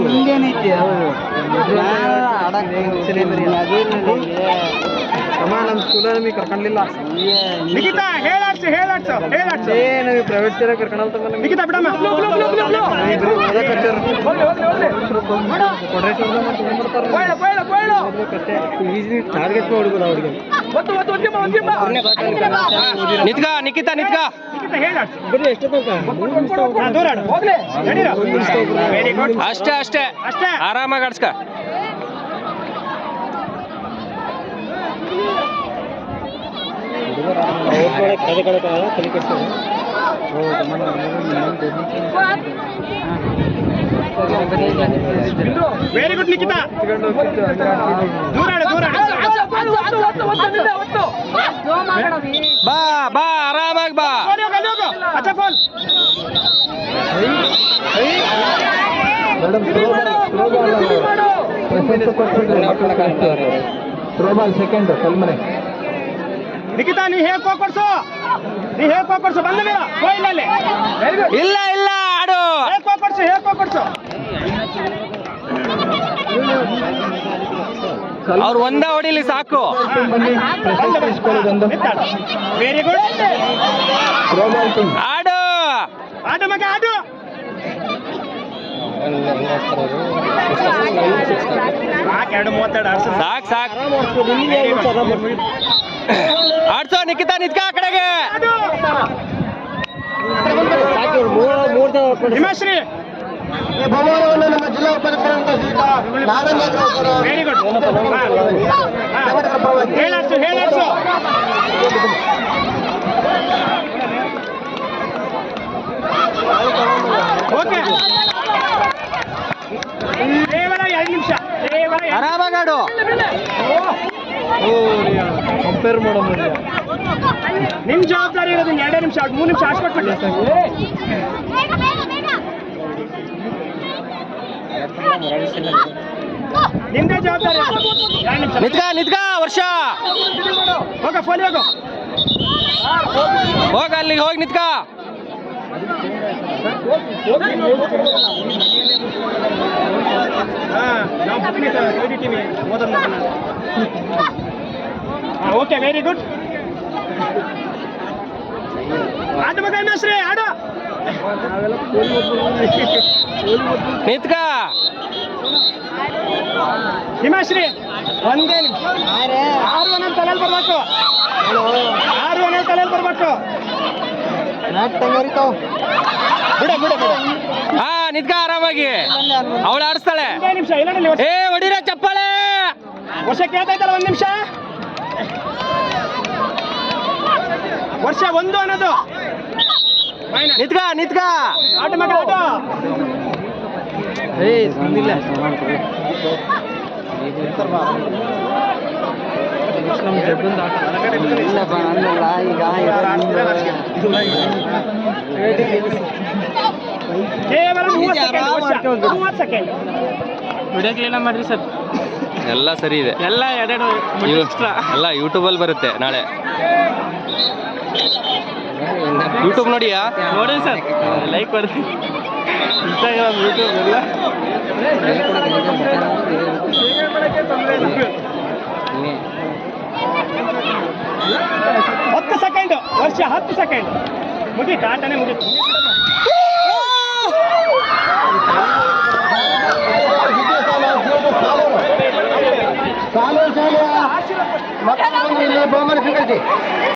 ಹಿಂಗೇನೈತಿ ನಮ್ಮ ಸ್ಕೂಲಲ್ಲಿ ನಮಗೆ ಕರ್ಕೊಂಡಿಲ್ಲ. ನಿಖಿತಾ ಹೇಳಾಡ್ಸು ನಮಗೆ ಪ್ರೈವೇಟ್ ಸೇರ ಕರ್ಕೊಂಡಲ್ತಲ್ಲ. ನಿಖಿತಾ ಬಿಡಮ್ಮ. ಟಾರ್ಗೆಟ್ ಮಾಡ್ಬೋದು ಅವ್ರಿಗೆ. ನಿಖಿತಾ ಅಷ್ಟೇ ಆರಾಮಾಗಿ ಆಡ್ಸ್ಕ. Very good Nikhita. ಬಾ ಆರಾಮಾಗಿ ಬಾ. ಅಚ್ಚಾ ಫೋನ್. ಥ್ರೋಬಾಲ್ ಸೆಕೆಂಡ್ ಸಲ್ಮನೆ. ನಿಖಿತಾ ನೀ ಹೇಗೆ ಕೊಡ್ಸು ಬಂದ ಮೇಲೆ ಇಲ್ಲ ಆಡು. ಕೊಡ್ಸು ಅವ್ರು ಒಂದ ಹೊಡಿಲಿ ಸಾಕು. Very good. ಆಡು ಮಗ ಆಡು. ಸಾಕು ಆಡ್ಸೋ. ನಿಖಿತಾ ನಿತ್ಕಾ ಆ ಕಡೆಗೆ. ಹಿಮಾಶ್ರೀ ನಮ್ಮ ಜಿಲ್ಲಾ ವೆರಿ ಗುಡ್. ಹೇಳಾಡ್ಸು. ಓಕೆ ಕೇವಲ 2 ನಿಮಿಷ. ಆರಾಮಾಗಿ ಆಡು. ಕಂಪೇರ್ ಮಾಡೋ ನಿಮ್ ಜವಾಬ್ದಾರಿ ಇರೋದು 2 ನಿಮಿಷ 3 ನಿಮಿಷ ಆಡ್ಸ್ಕೊಟ್ಬಿಟ್ಟು ನಿಮ್ದೇ ಜವಾಬ್ದಾರಿ. ನಿತ್ಕಾ ವರ್ಷ ಹೋಗ ಫೋನ್ ಹೋಗ ಅಲ್ಲಿಗೆ ಹೋಗಿ ನಿತ್ಕಾ. Okay very good. ಆಟ ಮಗ ಹಿಮಾಶ್ರೀ ಆಡು. ನಿತ್ಕಾ ಹಿಮಾಶ್ರೀ ಒಂದೇ ನಿಮಿಷ. 6 ಅನ್ನೋ ತಲೆಯಲ್ಲಿ ಬರ್ಬೇಕು. 6 ಅನ್ನೋ ತಲೆಯಲ್ಲಿ ಬರ್ಬೇಕು. ಬಿಡ ನಿತ್ಕಾ ಆರಾಮಾಗಿ. ಅವಳು ಆಡಿಸ್ತಾಳೆ. ನಿಮಿಷ ಏ ಹೊಡಿರ ಚಪ್ಪಾಳೆ. ವರ್ಷ ಕೇಳ್ತೈತಲ್ಲ 1 ನಿಮಿಷ. ವರ್ಷ 1 ಅನ್ನೋದು. ನಿತ್ಕಾ ಆಟ ಮಗ ಆಟ. ಕೇವಲ 30 ಸೆಕೆಂಡ್. ವಿಡಿಯೋ ಕ್ಲೀನ್ ಮಾಡ್ರಿ ಸರ್. ಎಲ್ಲ ಸರಿ ಇದೆ. ಎಲ್ಲ ಎಲ್ಲ ಯೂಟ್ಯೂಬಲ್ಲಿ ಬರುತ್ತೆ ನಾಳೆ. ಯೂಟ್ಯೂಬ್ ನೋಡಿ ಸರ್. ಲೈಕ್ ಬರ್ತೀನಿ. ಇನ್ಸ್ಟಾಗ್ರಾಮ್ ಯೂಟ್ಯೂಬ್ ಎಲ್ಲ 10 ಸೆಕೆಂಡ್. ವರ್ಷ 10 ಸೆಕೆಂಡ್ ಮುಗೀತು. ಆಟನೇ ಮುಗೀತು. ಶಾಲೆ ಬಹುಮಾನ ಸ್ವೀಕರಿಸಿ.